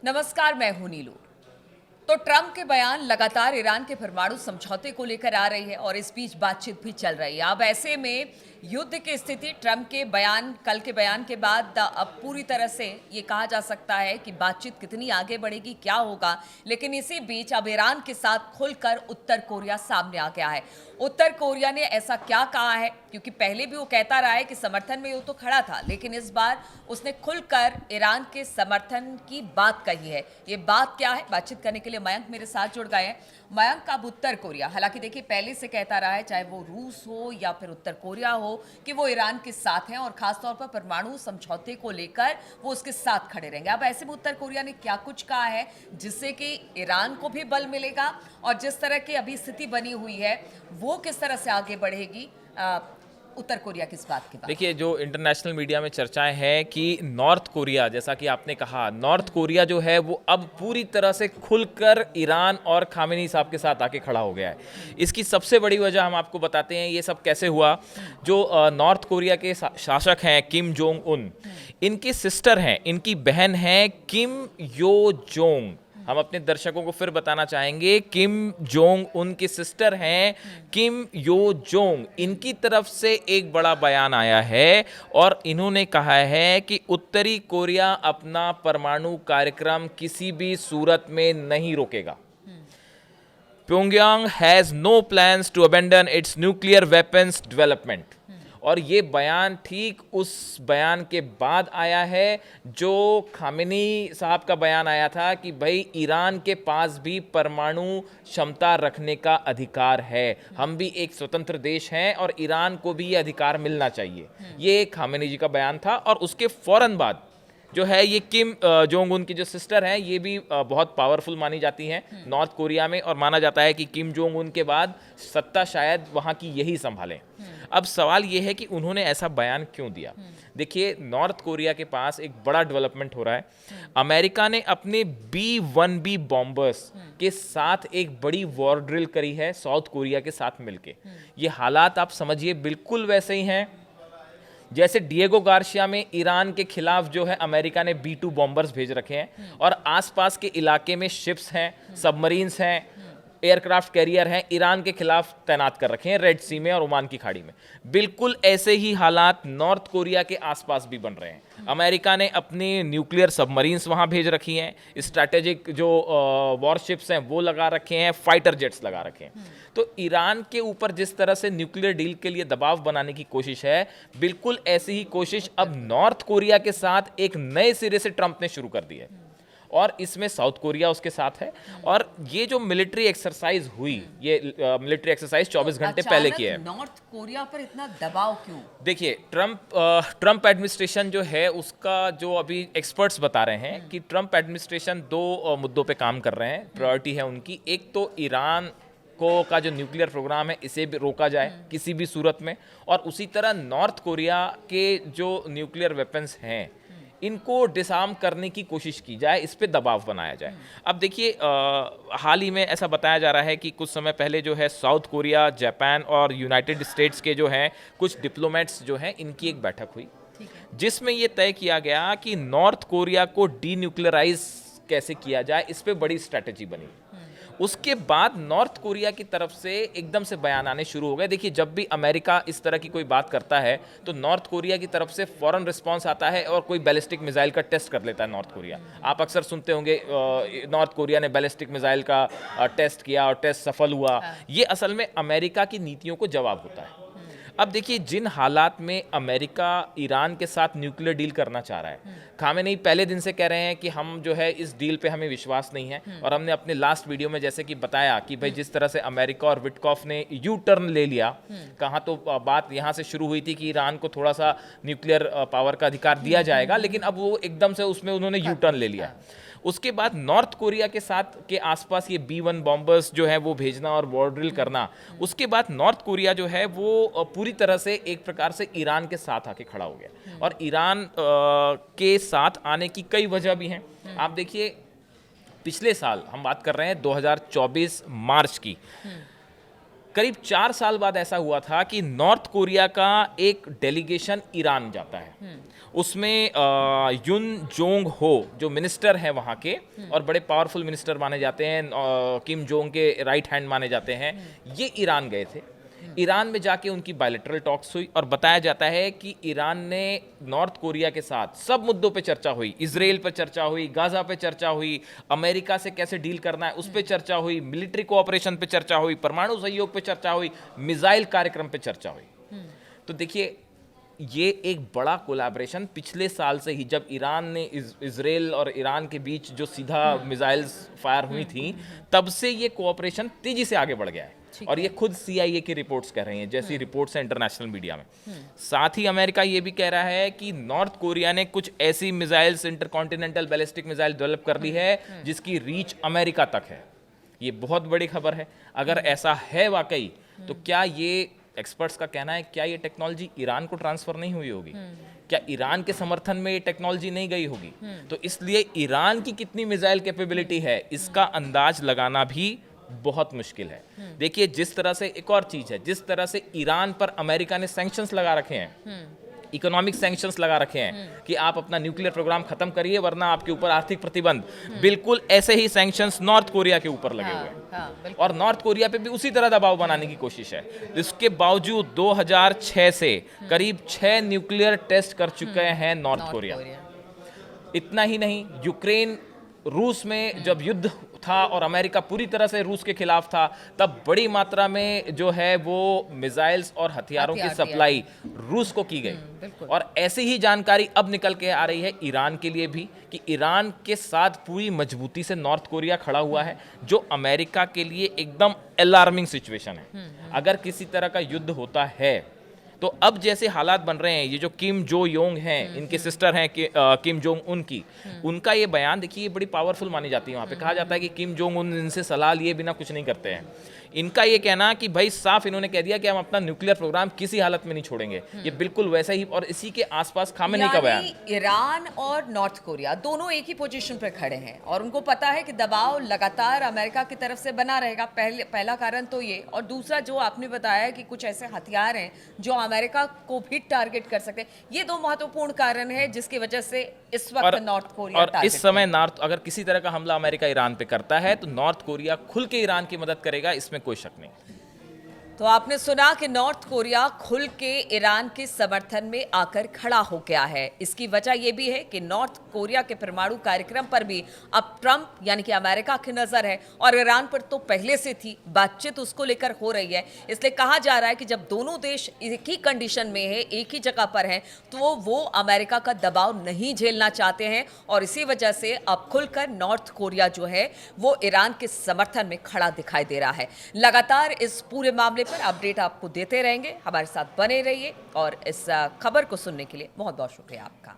नमस्कार, मैं हूं नीलू। तो ट्रंप के बयान लगातार ईरान के परमाणु समझौते को लेकर आ रही है और इस बीच बातचीत भी चल रही है। अब ऐसे में युद्ध की स्थिति ट्रंप के बयान, कल के बयान के बाद अब पूरी तरह से ये कहा जा सकता है कि बातचीत कितनी आगे बढ़ेगी, क्या होगा। लेकिन इसी बीच अब ईरान के साथ खुलकर उत्तर कोरिया सामने आ गया है। उत्तर कोरिया ने ऐसा क्या कहा है, क्योंकि पहले भी वो कहता रहा है कि समर्थन में वो तो खड़ा था, लेकिन इस बार उसने खुलकर ईरान के समर्थन की बात कही है। ये बात क्या है, बातचीत करने के लिए मयंक मेरे साथ जुड़ गए हैं। मयंक, अब उत्तर कोरिया हालांकि देखिए पहले से कहता रहा है, चाहे वो रूस हो या फिर उत्तर कोरिया हो, कि वो ईरान के साथ हैं और खासतौर पर परमाणु समझौते को लेकर वो उसके साथ खड़े रहेंगे। अब ऐसे में उत्तर कोरिया ने क्या कुछ कहा है जिससे कि ईरान को भी बल मिलेगा और जिस तरह की अभी स्थिति बनी हुई है वो किस तरह से आगे बढ़ेगी उत्तर कोरिया की इस बात के बाद? देखिए, जो इंटरनेशनल मीडिया में चर्चाएं हैं कि नॉर्थ कोरिया, जैसा कि आपने कहा, नॉर्थ कोरिया जो है वो अब पूरी तरह से खुलकर ईरान और खामेनी साहब के साथ आके खड़ा हो गया है। इसकी सबसे बड़ी वजह हम आपको बताते हैं ये सब कैसे हुआ। जो नॉर्थ कोरिया के शासक हैं किम जोंग उन, इनकी सिस्टर हैं, इनकी बहन है किम यो जोंग। हम अपने दर्शकों को फिर बताना चाहेंगे, किम जोंग उन की सिस्टर हैं किम यो जोंग। इनकी तरफ से एक बड़ा बयान आया है और इन्होंने कहा है कि उत्तरी कोरिया अपना परमाणु कार्यक्रम किसी भी सूरत में नहीं रोकेगा। Pyongyang has no plans to abandon its nuclear weapons development. और ये बयान ठीक उस बयान के बाद आया है जो खामेनी साहब का बयान आया था कि भाई ईरान के पास भी परमाणु क्षमता रखने का अधिकार है, हम भी एक स्वतंत्र देश हैं और ईरान को भी ये अधिकार मिलना चाहिए। ये खामेनी जी का बयान था। और उसके फौरन बाद जो है ये किम जोंग उन की जो सिस्टर हैं, ये भी बहुत पावरफुल मानी जाती हैं नॉर्थ कोरिया में, और माना जाता है कि किम जोंग उन के बाद सत्ता शायद वहाँ की यही संभालें। अब सवाल ये है कि उन्होंने ऐसा बयान क्यों दिया। देखिए, नॉर्थ कोरिया के पास एक बड़ा डेवलपमेंट हो रहा है। अमेरिका ने अपने B-1B बॉम्बर्स के साथ एक बड़ी वॉर ड्रिल करी है साउथ कोरिया के साथ मिलके। ये हालात आप समझिए बिल्कुल वैसे ही हैं जैसे डिएगो गार्शिया में ईरान के खिलाफ जो है अमेरिका ने B-2 बॉम्बर्स भेज रखे हैं और आसपास के इलाके में शिप्स हैं, सबमरीन्स हैं, एयरक्राफ्ट कैरियर हैं, ईरान के खिलाफ तैनात कर रखे हैं रेड सी में और ओमान की खाड़ी में। बिल्कुल ऐसे ही हालात नॉर्थ कोरिया के आसपास भी बन रहे हैं। अमेरिका ने अपनी न्यूक्लियर सबमरीन्स वहां भेज रखी हैं, स्ट्रैटेजिक जो वॉरशिप्स हैं वो लगा रखे हैं, फाइटर जेट्स लगा रखे हैं। तो ईरान के ऊपर जिस तरह से न्यूक्लियर डील के लिए दबाव बनाने की कोशिश है, बिल्कुल ऐसी ही कोशिश अब नॉर्थ कोरिया के साथ एक नए सिरे से ट्रंप ने शुरू कर दी है और इसमें साउथ कोरिया उसके साथ है। और ये जो मिलिट्री एक्सरसाइज हुई, ये मिलिट्री एक्सरसाइज 24 घंटे पहले की है। नॉर्थ कोरिया पर इतना दबाव क्यों? देखिए, ट्रंप एडमिनिस्ट्रेशन जो है उसका जो अभी एक्सपर्ट्स बता रहे हैं कि ट्रंप एडमिनिस्ट्रेशन दो मुद्दों पे काम कर रहे हैं, प्रायोरिटी है उनकी। एक तो ईरान को का जो न्यूक्लियर प्रोग्राम है इसे भी रोका जाए किसी भी सूरत में, और उसी तरह नॉर्थ कोरिया के जो न्यूक्लियर वेपन्स हैं इनको डिसआर्म करने की कोशिश की जाए, इस पे दबाव बनाया जाए। अब देखिए, हाल ही में ऐसा बताया जा रहा है कि कुछ समय पहले जो है साउथ कोरिया, जापान और यूनाइटेड स्टेट्स के जो हैं कुछ डिप्लोमेट्स जो हैं इनकी एक बैठक हुई जिसमें ये तय किया गया कि नॉर्थ कोरिया को डीन्यूक्लियराइज कैसे किया जाए, इस पे बड़ी स्ट्रैटेजी बनी। उसके बाद नॉर्थ कोरिया की तरफ से एकदम से बयान आने शुरू हो गए। देखिए, जब भी अमेरिका इस तरह की कोई बात करता है तो नॉर्थ कोरिया की तरफ से फौरन रिस्पांस आता है और कोई बैलिस्टिक मिसाइल का टेस्ट कर लेता है नॉर्थ कोरिया। आप अक्सर सुनते होंगे नॉर्थ कोरिया ने बैलिस्टिक मिसाइल का टेस्ट किया और टेस्ट सफल हुआ। ये असल में अमेरिका की नीतियों को जवाब होता है। अब देखिए, जिन हालात में अमेरिका ईरान के साथ न्यूक्लियर डील करना चाह रहा है, खामेनेई पहले दिन से कह रहे हैं कि हम जो है इस डील पे हमें विश्वास नहीं है। और हमने अपने लास्ट वीडियो में जैसे कि बताया कि भाई जिस तरह से अमेरिका और विटकॉफ ने यू टर्न ले लिया, कहाँ तो बात यहाँ से शुरू हुई थी कि ईरान को थोड़ा सा न्यूक्लियर पावर का अधिकार दिया जाएगा, लेकिन अब वो एकदम से उसमें उन्होंने यू टर्न ले लिया। उसके बाद नॉर्थ कोरिया के साथ के आसपास ये B-1 बॉम्बर्स जो है वो भेजना और वॉर ड्रिल करना। उसके बाद नॉर्थ कोरिया जो है वो पूरी तरह से एक प्रकार से ईरान के साथ आके खड़ा हो गया। और ईरान के साथ आने की कई वजह भी हैं। आप देखिए, पिछले साल हम बात कर रहे हैं 2024 मार्च की, करीब 4 साल बाद ऐसा हुआ था कि नॉर्थ कोरिया का एक डेलीगेशन ईरान जाता है। उसमें युन जोंग हो जो मिनिस्टर हैं वहाँ के और बड़े पावरफुल मिनिस्टर माने जाते हैं, किम जोंग के राइट हैंड माने जाते हैं, ये ईरान गए थे। ईरान में जाके उनकी बायलैटरल टॉक्स हुई और बताया जाता है कि ईरान ने नॉर्थ कोरिया के साथ सब मुद्दों पे चर्चा हुई, इजराइल पे चर्चा हुई, गाजा पे चर्चा हुई, अमेरिका से कैसे डील करना है उस पे चर्चा हुई, मिलिट्री कोऑपरेशन पे चर्चा हुई, परमाणु सहयोग पे चर्चा हुई, मिसाइल कार्यक्रम पे चर्चा हुई। तो देखिए ये एक बड़ा कोलैबोरेशन पिछले साल से ही, जब ईरान ने इजराइल और ईरान के बीच जो सीधा मिसाइल्स फायर हुई थी, तब से ये कोऑपरेशन तेजी से आगे बढ़ गया है। और ये खुद CIA की रिपोर्ट्स कह रही हैं, जैसी रिपोर्ट्स हैं इंटरनेशनल मीडिया में। साथ ही अमेरिका ये भी कह रहा है कि नॉर्थ कोरिया ने कुछ ऐसी missiles, intercontinental ballistic missile develop कर ली है जिसकी रीच अमेरिका तक है। ये बहुत बड़ी खबर है। अगर ऐसा है वाकई, तो क्या ये, एक्सपर्ट्स का कहना है, क्या ये टेक्नोलॉजी ईरान को ट्रांसफर नहीं हुई होगी? क्या ईरान के समर्थन में ये टेक्नोलॉजी नहीं गई होगी? तो इसलिए ईरान की कितनी मिसाइल कैपेबिलिटी है इसका अंदाज लगाना भी बहुत मुश्किल है। देखिए जिस तरह से, एक और चीज है, जिस तरह से ईरान पर अमेरिका ने सैंक्शंस लगा रखे हैं, इकोनॉमिक सैंक्शंस लगा रखे हैं कि आप अपना न्यूक्लियर प्रोग्राम खत्म करिए वरना आपके ऊपर आर्थिक प्रतिबंध, बिल्कुल ऐसे ही सैंक्शंस नॉर्थ कोरिया के ऊपर लगे हुए हैं। और नॉर्थ कोरिया पे भी उसी तरह दबाव बनाने की कोशिश है। इसके बावजूद 2006 से करीब 6 न्यूक्लियर टेस्ट कर चुके हैं नॉर्थ कोरिया। इतना ही नहीं, यूक्रेन रूस में जब युद्ध था और अमेरिका पूरी तरह से रूस के खिलाफ था, तब बड़ी मात्रा में जो है वो मिसाइल्स और हथियारों की सप्लाई रूस को की गई। और ऐसी ही जानकारी अब निकल के आ रही है ईरान के लिए भी कि ईरान के साथ पूरी मजबूती से नॉर्थ कोरिया खड़ा हुआ है, जो अमेरिका के लिए एकदम अलार्मिंग सिचुएशन है। अगर किसी तरह का युद्ध होता है तो अब जैसे हालात बन रहे हैं, ये जो किम जो योंग हैं, इनके सिस्टर हैं किम जोंग उन की, उनका ये बयान देखिए बड़ी पावरफुल मानी जाती है। वहाँ पे कहा जाता है कि किम जोंग उन इनसे सलाह लिए बिना कुछ नहीं करते हैं। इनका ये कहना कि भाई साफ इन्होंने कह दिया कि हम अपना न्यूक्लियर प्रोग्राम किसी हालत में नहीं छोड़ेंगे। ये बिल्कुल वैसा ही, और इसी के आसपास खामेनी का बयान। ईरान और नॉर्थ कोरिया दोनों एक ही पोजीशन पर खड़े हैं और उनको पता है कि दबाव लगातार अमेरिका की तरफ से बना रहेगा। पहला कारण तो ये, और दूसरा जो आपने बताया कि कुछ ऐसे हथियार हैं जो अमेरिका को भी टारगेट कर सकते हैं। ये दो महत्वपूर्ण कारण है जिसकी वजह से इस वक्त नॉर्थ कोरिया और इस समय नॉर्थ, अगर किसी तरह का हमला अमेरिका ईरान पे करता है तो नॉर्थ कोरिया खुल के ईरान की मदद करेगा, इसमें कोई शक नहीं। तो आपने सुना कि नॉर्थ कोरिया खुल के ईरान के समर्थन में आकर खड़ा हो गया है। इसकी वजह यह भी है कि नॉर्थ कोरिया के परमाणु कार्यक्रम पर भी अब ट्रंप यानी कि अमेरिका की नजर है, और ईरान पर तो पहले से थी, बातचीत उसको लेकर हो रही है। इसलिए कहा जा रहा है कि जब दोनों देश एक ही कंडीशन में है, एक ही जगह पर हैं, तो वो अमेरिका का दबाव नहीं झेलना चाहते हैं, और इसी वजह से अब खुलकर नॉर्थ कोरिया जो है वो ईरान के समर्थन में खड़ा दिखाई दे रहा है। लगातार इस पूरे मामले पर अपडेट आपको देते रहेंगे, हमारे साथ बने रहिए, और इस खबर को सुनने के लिए बहुत बहुत शुक्रिया आपका।